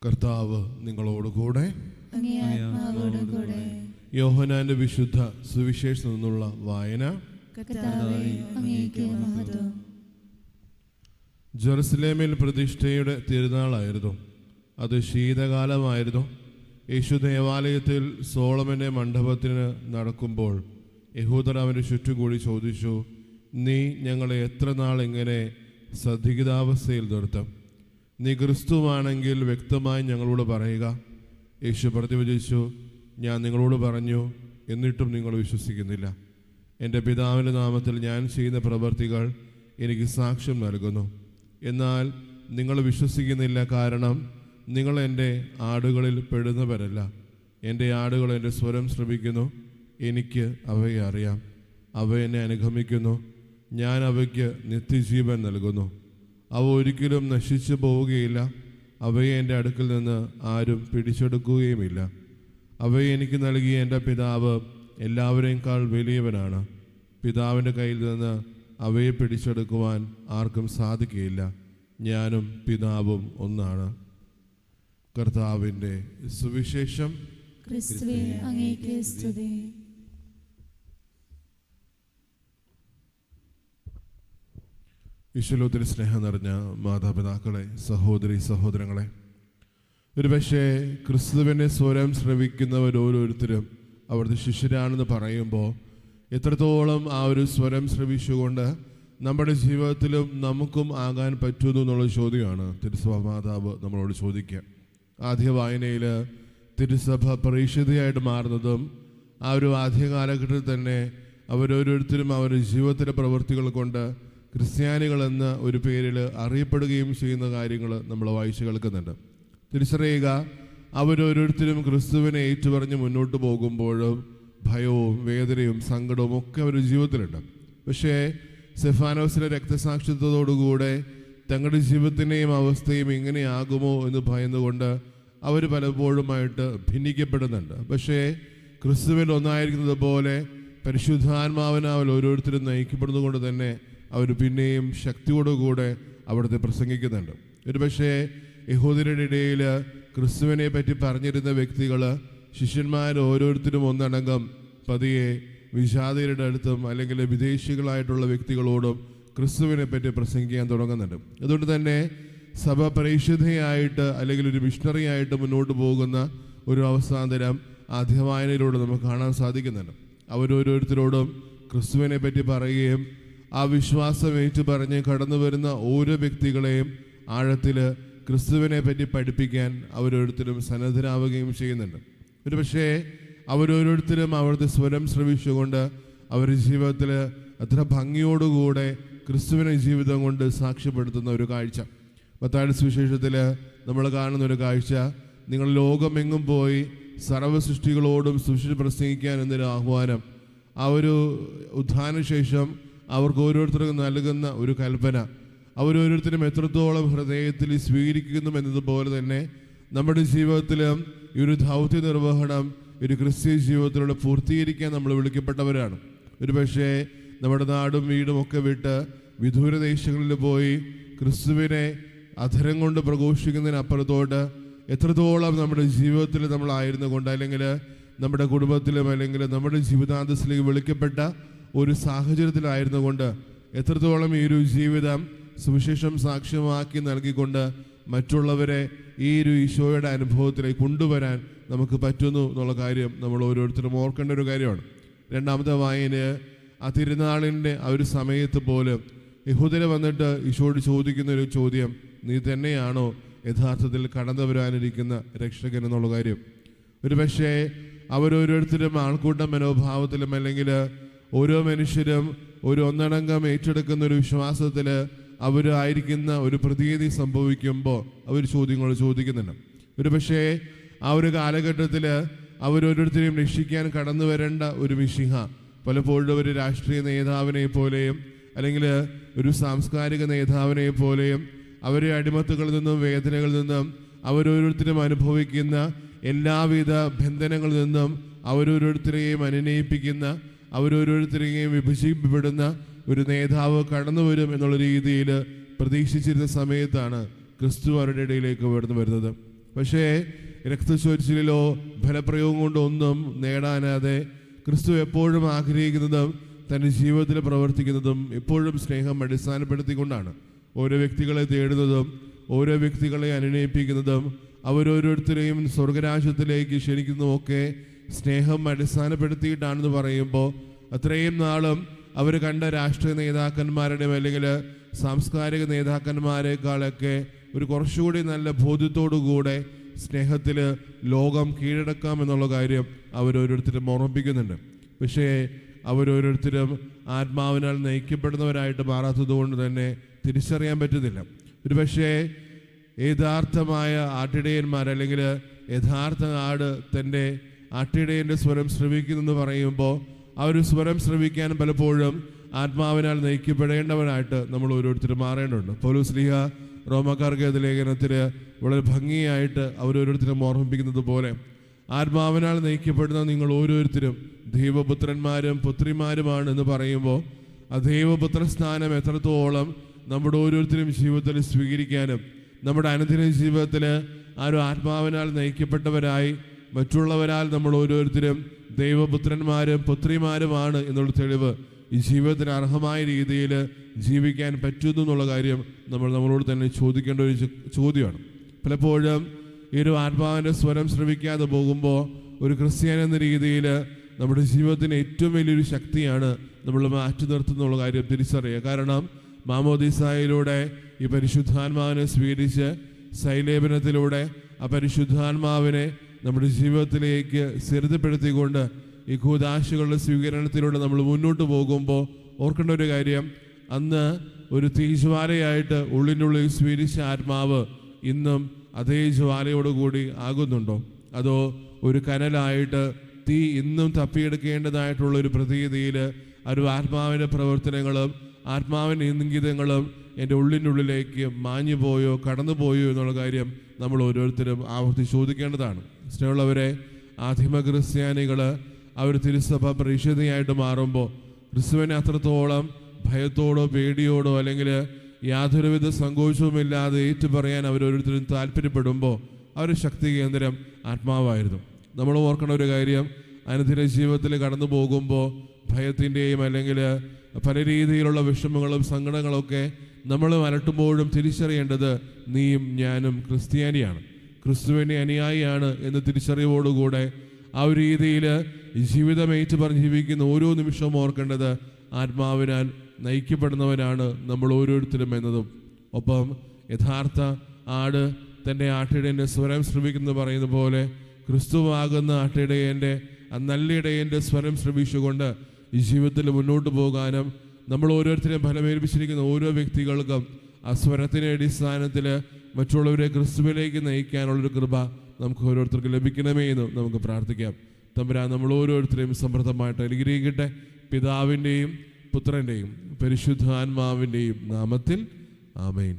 കർത്താവ് നിങ്ങളോടുകൂടെ. യോഹന്നാന്റെ വിശുദ്ധ സുവിശേഷത്തിൽ നിന്നുള്ള വായന. ജെറുസലേമിൽ പ്രതിഷ്ഠയുടെ തിരുനാളായിരുന്നു. അത് ശീതകാലമായിരുന്നു. യേശു ദേവാലയത്തിൽ സോളമന്റെ മണ്ഡപത്തിന് നടക്കുമ്പോൾ യഹൂദർ അവൻ്റെ ചുറ്റും കൂടി ചോദിച്ചു, നീ ഞങ്ങളെ എത്ര നാൾ ഇങ്ങനെ സദിഗ്ധാവസ്ഥയിൽ നിർത്തും? നീ ക്രിസ്തുവാണെങ്കിൽ വ്യക്തമായി ഞങ്ങളോട് പറയുക. യേശു പ്രതിവചിച്ചു, ഞാൻ നിങ്ങളോട് പറഞ്ഞു, എന്നിട്ടും നിങ്ങൾ വിശ്വസിക്കുന്നില്ല. എൻ്റെ പിതാവിൻ്റെ നാമത്തിൽ ഞാൻ ചെയ്യുന്ന പ്രവൃത്തികൾ എനിക്ക് സാക്ഷ്യം നൽകുന്നു. എന്നാൽ നിങ്ങൾ വിശ്വസിക്കുന്നില്ല, കാരണം നിങ്ങൾ എൻ്റെ ആടുകളിൽ പെടുന്നവരല്ല. എൻ്റെ ആടുകൾ എൻ്റെ സ്വരം ശ്രവിക്കുന്നു. എനിക്ക് അവയെ അറിയാം. അവ എന്നെ അനുഗമിക്കുന്നു. ഞാൻ അവയ്ക്ക് നിത്യജീവൻ നൽകുന്നു. അവ ഒരിക്കലും നശിച്ചു പോവുകയില്ല. അവയെ എൻ്റെ അടുക്കൽ നിന്ന് ആരും പിടിച്ചെടുക്കുകയുമില്ല. അവയെ എനിക്ക് നൽകിയ എൻ്റെ പിതാവ് എല്ലാവരേക്കാൾ വലിയവനാണ്. പിതാവിൻ്റെ കയ്യിൽ നിന്ന് അവയെ പിടിച്ചെടുക്കുവാൻ ആർക്കും സാധിക്കുകയില്ല. ഞാനും പിതാവും ഒന്നാണ്. കർത്താവിൻ്റെ സുവിശേഷം. ക്രിസ്തുവേ, അങ്ങേക്ക് സ്തുതി. ഈശ്വലോത്തിൽ സ്നേഹം നിറഞ്ഞ മാതാപിതാക്കളെ, സഹോദരി സഹോദരങ്ങളെ, ഒരുപക്ഷെ ക്രിസ്തുവിൻ്റെ സ്വരം ശ്രവിക്കുന്നവർ ഓരോരുത്തരും അവിടുത്തെ ശിഷ്യരാണെന്ന് പറയുമ്പോൾ എത്രത്തോളം ആ ഒരു സ്വരം ശ്രവിച്ചുകൊണ്ട് നമ്മുടെ ജീവിതത്തിലും നമുക്കും ആകാൻ പറ്റുന്നു എന്നുള്ള ചോദ്യമാണ് തിരുസഭ മാതാവ് നമ്മളോട് ചോദിക്കുക. ആദ്യ വായനയിൽ തിരുസഭ പ്രേക്ഷിതയായിട്ട് മാറുന്നതും ആ ഒരു ആദ്യ കാലഘട്ടത്തിൽ തന്നെ അവരോരോരുത്തരും അവരുടെ ജീവിതത്തിലെ പ്രവൃത്തികൾ കൊണ്ട് ക്രിസ്ത്യാനികളെന്ന ഒരു പേരിൽ അറിയപ്പെടുകയും ചെയ്യുന്ന കാര്യങ്ങൾ നമ്മൾ വായിച്ചു കേൾക്കുന്നുണ്ട്. തിരിച്ചറിയുക, അവരോരോരുത്തരും ക്രിസ്തുവിനെ ഏറ്റുപറഞ്ഞ് മുന്നോട്ട് പോകുമ്പോഴും ഭയവും വേദനയും സങ്കടവും ഒക്കെ അവരുടെ ജീവിതത്തിലുണ്ട്. പക്ഷേ സെഫാനോസിലെ രക്തസാക്ഷിത്വത്തോടുകൂടെ തങ്ങളുടെ ജീവിതത്തിൻ്റെയും അവസ്ഥയും ഇങ്ങനെയാകുമോ എന്ന് ഭയന്നുകൊണ്ട് അവർ പലപ്പോഴുമായിട്ട് ഭിന്നിക്കപ്പെടുന്നുണ്ട്. പക്ഷേ ക്രിസ്തുവിൽ ഒന്നായിരിക്കുന്നത് പോലെ പരിശുദ്ധാത്മാവിനാൽ ഓരോരുത്തരും നയിക്കപ്പെടുന്നത് കൊണ്ട് തന്നെ അവർ പിന്നെയും ശക്തിയോടുകൂടെ അവിടുത്തെ പ്രസംഗിക്കുന്നുണ്ട്. ഒരു പക്ഷേ യഹൂദരുടെ ഇടയിൽ ക്രിസ്തുവിനെ പറ്റി പറഞ്ഞിരുന്ന വ്യക്തികൾ, ശിഷ്യന്മാർ ഓരോരുത്തരും ഒന്നടങ്കം പതിയെ വിജാതിയരുടെ അടുത്തും അല്ലെങ്കിൽ വിദേശികളായിട്ടുള്ള വ്യക്തികളോടും ക്രിസ്തുവിനെ പറ്റി പ്രസംഗിക്കാൻ തുടങ്ങുന്നുണ്ട്. അതുകൊണ്ട് തന്നെ സഭ പ്രേക്ഷിതയായിട്ട് അല്ലെങ്കിൽ ഒരു മിഷണറി ആയിട്ട് മുന്നോട്ട് പോകുന്ന ഒരു അവസ്ഥാന്തരം ആദ്യവായനയിലൂടെ നമുക്ക് കാണാൻ സാധിക്കുന്നുണ്ട്. അവരോരോരുത്തരോടും ക്രിസ്തുവിനെ പറ്റി പറയുകയും ആ വിശ്വാസം ഏറ്റു പറഞ്ഞ് കടന്നു വരുന്ന ഓരോ വ്യക്തികളെയും ആഴത്തിൽ ക്രിസ്തുവിനെ പറ്റി പഠിപ്പിക്കാൻ അവരോരുത്തരും സന്നദ്ധരാവുകയും ചെയ്യുന്നുണ്ട്. ഒരു പക്ഷേ അവരോരോരുത്തരും അവരുടെ സ്വരം ശ്രവിച്ചുകൊണ്ട് അവരുടെ ജീവിതത്തിൽ അത്ര ഭംഗിയോടുകൂടെ ക്രിസ്തുവിനെ ജീവിതം കൊണ്ട് സാക്ഷ്യപ്പെടുത്തുന്ന ഒരു കാഴ്ച. മത്തായിയുടെ സുവിശേഷത്തിൽ നമ്മൾ കാണുന്ന ഒരു കാഴ്ച, നിങ്ങൾ ലോകമെങ്ങും പോയി സർവ്വ സൃഷ്ടികളോടും സുവിശേഷം പ്രസംഗിക്കാൻ എന്നൊരു ആഹ്വാനം. ആ ഒരു ഉത്ഥാനശേഷം അവർക്ക് ഓരോരുത്തർക്കും നൽകുന്ന ഒരു കൽപ്പന അവരോരോരുത്തരും എത്രത്തോളം ഹൃദയത്തിൽ സ്വീകരിക്കുന്നു എന്നതുപോലെ തന്നെ നമ്മുടെ ജീവിതത്തിലും ഈ ഒരു ദൗത്യ നിർവഹണം ഒരു ക്രിസ്തീയ ജീവിതത്തിലൂടെ പൂർത്തീകരിക്കാൻ നമ്മൾ വിളിക്കപ്പെട്ടവരാണ്. ഒരു പക്ഷേ നമ്മുടെ നാടും വീടും ഒക്കെ വിട്ട് വിദൂര ദേശങ്ങളിൽ പോയി ക്രിസ്തുവിനെ അധരം കൊണ്ട് പ്രഘോഷിക്കുന്നതിനപ്പുറത്തോട്ട് എത്രത്തോളം നമ്മുടെ ജീവിതത്തിൽ നമ്മളായിരുന്നു കൊണ്ട് അല്ലെങ്കിൽ നമ്മുടെ കുടുംബത്തിലും അല്ലെങ്കിൽ നമ്മുടെ ജീവിതാന്തസ്സിലേക്ക് വിളിക്കപ്പെട്ട ഒരു സാഹചര്യത്തിലായിരുന്നു കൊണ്ട് എത്രത്തോളം ഈ ഒരു ജീവിതം സുവിശേഷം സാക്ഷ്യമാക്കി നൽകിക്കൊണ്ട് മറ്റുള്ളവരെ ഈ ഒരു ഈശോയുടെ അനുഭവത്തിലേക്ക് കൊണ്ടുവരാൻ നമുക്ക് പറ്റുന്നു എന്നുള്ള കാര്യം നമ്മൾ ഓരോരുത്തരും ഓർക്കേണ്ട ഒരു കാര്യമാണ്. രണ്ടാമത്തെ വായന ആ തിരുനാളിൻ്റെ ആ ഒരു സമയത്ത് പോലും യഹൂദര് വന്നിട്ട് ഈശോയോട് ചോദിക്കുന്ന ഒരു ചോദ്യം, നീ തന്നെയാണോ യഥാർത്ഥത്തിൽ കടന്നു വരാനിരിക്കുന്ന രക്ഷകൻ എന്നുള്ള കാര്യം. ഒരു പക്ഷേ അവരോരോരുത്തരും ആൾക്കൂട്ട മനോഭാവത്തിലും അല്ലെങ്കിൽ ഓരോ മനുഷ്യരും ഒരു ഒന്നടങ്കം ഏറ്റെടുക്കുന്ന ഒരു വിശ്വാസത്തിൽ അവരായിരിക്കുന്ന ഒരു പ്രതീതി സംഭവിക്കുമ്പോൾ അവർ ചോദ്യങ്ങൾ ചോദിക്കുന്നുണ്ട്. ഒരു പക്ഷേ ആ ഒരു കാലഘട്ടത്തിൽ അവരോരോരുത്തരെയും രക്ഷിക്കാൻ കടന്നു വരേണ്ട ഒരു മിശിഹ പലപ്പോഴും ഒരു രാഷ്ട്രീയ നേതാവിനെ പോലെയും അല്ലെങ്കിൽ ഒരു സാംസ്കാരിക നേതാവിനെ പോലെയും അവരെ അടിമത്തുകളിൽ നിന്നും വേദനകളിൽ നിന്നും അവരോരോരുത്തരും അനുഭവിക്കുന്ന എല്ലാവിധ ബന്ധനങ്ങളിൽ നിന്നും അവരോരോരുത്തരെയും അനുനയിപ്പിക്കുന്ന അവരോരോരുത്തരെയും വിഭജിക്കപ്പെടുന്ന ഒരു നേതാവ് കടന്നു വരും എന്നുള്ള രീതിയിൽ പ്രതീക്ഷിച്ചിരുന്ന സമയത്താണ് ക്രിസ്തു അവരുടെ ഇടയിലേക്ക് കടന്നു വരുന്നത്. പക്ഷേ രക്തചൊരിച്ചിലോ ഫലപ്രയോഗം കൊണ്ടോ ഒന്നും നേടാനാതെ ക്രിസ്തു എപ്പോഴും ആഗ്രഹിക്കുന്നതും തൻ്റെ ജീവിതത്തിൽ പ്രവർത്തിക്കുന്നതും എപ്പോഴും സ്നേഹം അടിസ്ഥാനപ്പെടുത്തിക്കൊണ്ടാണ്. ഓരോ വ്യക്തികളെ തേടുന്നതും ഓരോ വ്യക്തികളെ അനുനയിപ്പിക്കുന്നതും അവരോരോരുത്തരെയും സ്വർഗരാജ്യത്തിലേക്ക് ക്ഷണിക്കുന്നതുമൊക്കെ സ്നേഹം അടിസ്ഥാനപ്പെടുത്തിയിട്ടാണെന്ന് പറയുമ്പോൾ അത്രയും നാളും അവർ കണ്ട രാഷ്ട്രീയ നേതാക്കന്മാരുടെയും അല്ലെങ്കിൽ സാംസ്കാരിക നേതാക്കന്മാരെക്കാളൊക്കെ ഒരു കുറച്ചുകൂടി നല്ല ബോധ്യത്തോടുകൂടെ സ്നേഹത്തിൽ ലോകം കീഴടക്കാം എന്നുള്ള കാര്യം അവരോരോരുത്തരും ഓർമ്മിപ്പിക്കുന്നുണ്ട്. പക്ഷേ അവരോരോരുത്തരും ആത്മാവിനാൽ നയിക്കപ്പെടുന്നവരായിട്ട് മാറാത്തത് കൊണ്ട് തന്നെ തിരിച്ചറിയാൻ പറ്റുന്നില്ല. ഒരു പക്ഷേ യഥാർത്ഥമായ ആട്ടിടയന്മാർ അല്ലെങ്കിൽ യഥാർത്ഥ ആട് തൻ്റെ ആട്ടിടയൻ്റെ സ്വരം ശ്രവിക്കുന്നെന്ന് പറയുമ്പോൾ ആ ഒരു സ്വരം ശ്രവിക്കാൻ പലപ്പോഴും ആത്മാവിനാൽ നയിക്കപ്പെടേണ്ടവനായിട്ട് നമ്മൾ ഓരോരുത്തരും മാറേണ്ടതുണ്ട്. പൗലോസ് ശ്ലീഹ റോമാക്കാർക്ക് ലേഖനത്തിൽ വളരെ ഭംഗിയായിട്ട് അവരോരോരുത്തരും ഓർമ്മിപ്പിക്കുന്നത് പോലെ ആത്മാവിനാൽ നയിക്കപ്പെടുന്ന നിങ്ങൾ ഓരോരുത്തരും ദൈവപുത്രന്മാരും പുത്രിമാരുമാണ് എന്ന് പറയുമ്പോൾ ആ ദൈവപുത്ര സ്ഥാനം എത്രത്തോളം നമ്മുടെ ഓരോരുത്തരും ജീവിതത്തിൽ സ്വീകരിക്കാനും നമ്മുടെ അനുദിന ജീവിതത്തിൽ ആ ഒരു ആത്മാവിനാൽ നയിക്കപ്പെട്ടവരായി മറ്റുള്ളവരാൽ നമ്മൾ ഓരോരുത്തരും ദൈവപുത്രന്മാരും പുത്രിമാരുമാണ് എന്നുള്ള തെളിവ് ഈ ജീവിതത്തിന് അർഹമായ രീതിയിൽ ജീവിക്കാൻ പറ്റുന്നു എന്നുള്ള കാര്യം നമ്മളോട് തന്നെ ചോദിക്കേണ്ട ഒരു ചോദ്യമാണ്. പലപ്പോഴും ഈ ഒരു ആത്മാവിൻ്റെ സ്വരം ശ്രവിക്കാതെ പോകുമ്പോൾ ഒരു ക്രിസ്ത്യാനി എന്ന രീതിയിൽ നമ്മുടെ ജീവിതത്തിന് ഏറ്റവും വലിയൊരു ശക്തിയാണ് നമ്മൾ മാറ്റി നിർത്തുന്നുള്ള കാര്യം തിരിച്ചറിയുക. കാരണം മാമോദീസായിലൂടെ ഈ പരിശുദ്ധാത്മാവിനെ സ്വീകരിച്ച് സൈലേപനത്തിലൂടെ ആ പരിശുദ്ധാത്മാവിനെ നമ്മുടെ ജീവിതത്തിലേക്ക് സ്ഥിരതപ്പെടുത്തിക്കൊണ്ട് ഈ കൂദാശകളുടെ സ്വീകരണത്തിലൂടെ നമ്മൾ മുന്നോട്ട് പോകുമ്പോൾ ഓർക്കേണ്ട ഒരു കാര്യം, അന്ന് ഒരു തീജ്വാലയായിട്ട് ഉള്ളിനുള്ളിൽ സ്വീകരിച്ച ആത്മാവ് ഇന്നും അതേ ജ്വാലയോടുകൂടി ആകുന്നുണ്ടോ? അതോ ഒരു കനലായിട്ട് തീ ഇന്നും തപ്പിയെടുക്കേണ്ടതായിട്ടുള്ള ഒരു പ്രതീതിയിൽ ഒരു ആത്മാവിൻ്റെ പ്രവർത്തനങ്ങളും ആത്മാവിൻ്റെ ഇംഗിതങ്ങളും എൻ്റെ ഉള്ളിനുള്ളിലേക്ക് മാഞ്ഞു പോയോ കടന്നുപോയോ എന്നുള്ള കാര്യം നമ്മൾ ഓരോരുത്തരും ആവർത്തിച്ച് ചോദിക്കേണ്ടതാണ്. സ്നേഹമുള്ളവരെ, ആദിമ ക്രിസ്ത്യാനികൾ അവർ തിരുസഭ പരിശുദ്ധയായിട്ട് മാറുമ്പോൾ ക്രിസ്തുവിനെ അത്രത്തോളം ഭയത്തോടോ പേടിയോടോ അല്ലെങ്കിൽ യാതൊരുവിധ സങ്കോചവുമില്ലാതെ ഏറ്റുപറയാൻ അവരോരുത്തരും താല്പര്യപ്പെടുമ്പോൾ അവരുടെ ശക്തി കേന്ദ്രം ആത്മാവായിരുന്നു. നമ്മൾ ഓർക്കണ ഒരു കാര്യം, അനുദിന ജീവിതത്തിൽ കടന്നു പോകുമ്പോൾ ഭയത്തിൻ്റെയും അല്ലെങ്കിൽ പല രീതിയിലുള്ള വിഷമങ്ങളും സങ്കടങ്ങളൊക്കെ നമ്മൾ അലട്ടുമ്പോഴും തിരിച്ചറിയേണ്ടത് നീയും ഞാനും ക്രിസ്ത്യാനിയാണ്, ക്രിസ്തുവിൻ്റെ അനുയായിയാണ് എന്ന തിരിച്ചറിവോടുകൂടെ ആ ഒരു രീതിയിൽ ജീവിതം ഏറ്റുപറഞ്ഞ് ജീവിക്കുന്ന ഓരോ നിമിഷവും ഓർക്കേണ്ടത് ആത്മാവിനാൽ നയിക്കപ്പെടുന്നവനാണ് നമ്മൾ ഓരോരുത്തരും എന്നതും. ഒപ്പം യഥാർത്ഥ ആട് തൻ്റെ ആട്ടിടയൻ്റെ സ്വരം ശ്രവിക്കുന്നു പറയുന്ന പോലെ ക്രിസ്തുവാകുന്ന ആട്ടിടയൻ്റെ ആ നല്ലിടയൻ്റെ സ്വരം ശ്രവിച്ചുകൊണ്ട് ഈ ജീവിതത്തിൽ മുന്നോട്ട് പോകാനും നമ്മൾ ഓരോരുത്തരെയും ഫലമേൽപ്പിച്ചിരിക്കുന്ന ഓരോ വ്യക്തികൾക്കും ആ സ്വരത്തിൻ്റെ അടിസ്ഥാനത്തിൽ മറ്റുള്ളവരെ ക്രിസ്തുവിലേക്ക് നയിക്കാനുള്ളൊരു കൃപ നമുക്ക് ഓരോരുത്തർക്കും ലഭിക്കണമേ എന്ന് നമുക്ക് പ്രാർത്ഥിക്കാം. തമ്പുരാൻ നമ്മൾ ഓരോരുത്തരെയും സമൃദ്ധമായിട്ട് അനുഗ്രഹിക്കട്ടെ. പിതാവിൻ്റെയും പുത്രൻ്റെയും പരിശുദ്ധാത്മാവിൻ്റെയും നാമത്തിൽ ആമേൻ.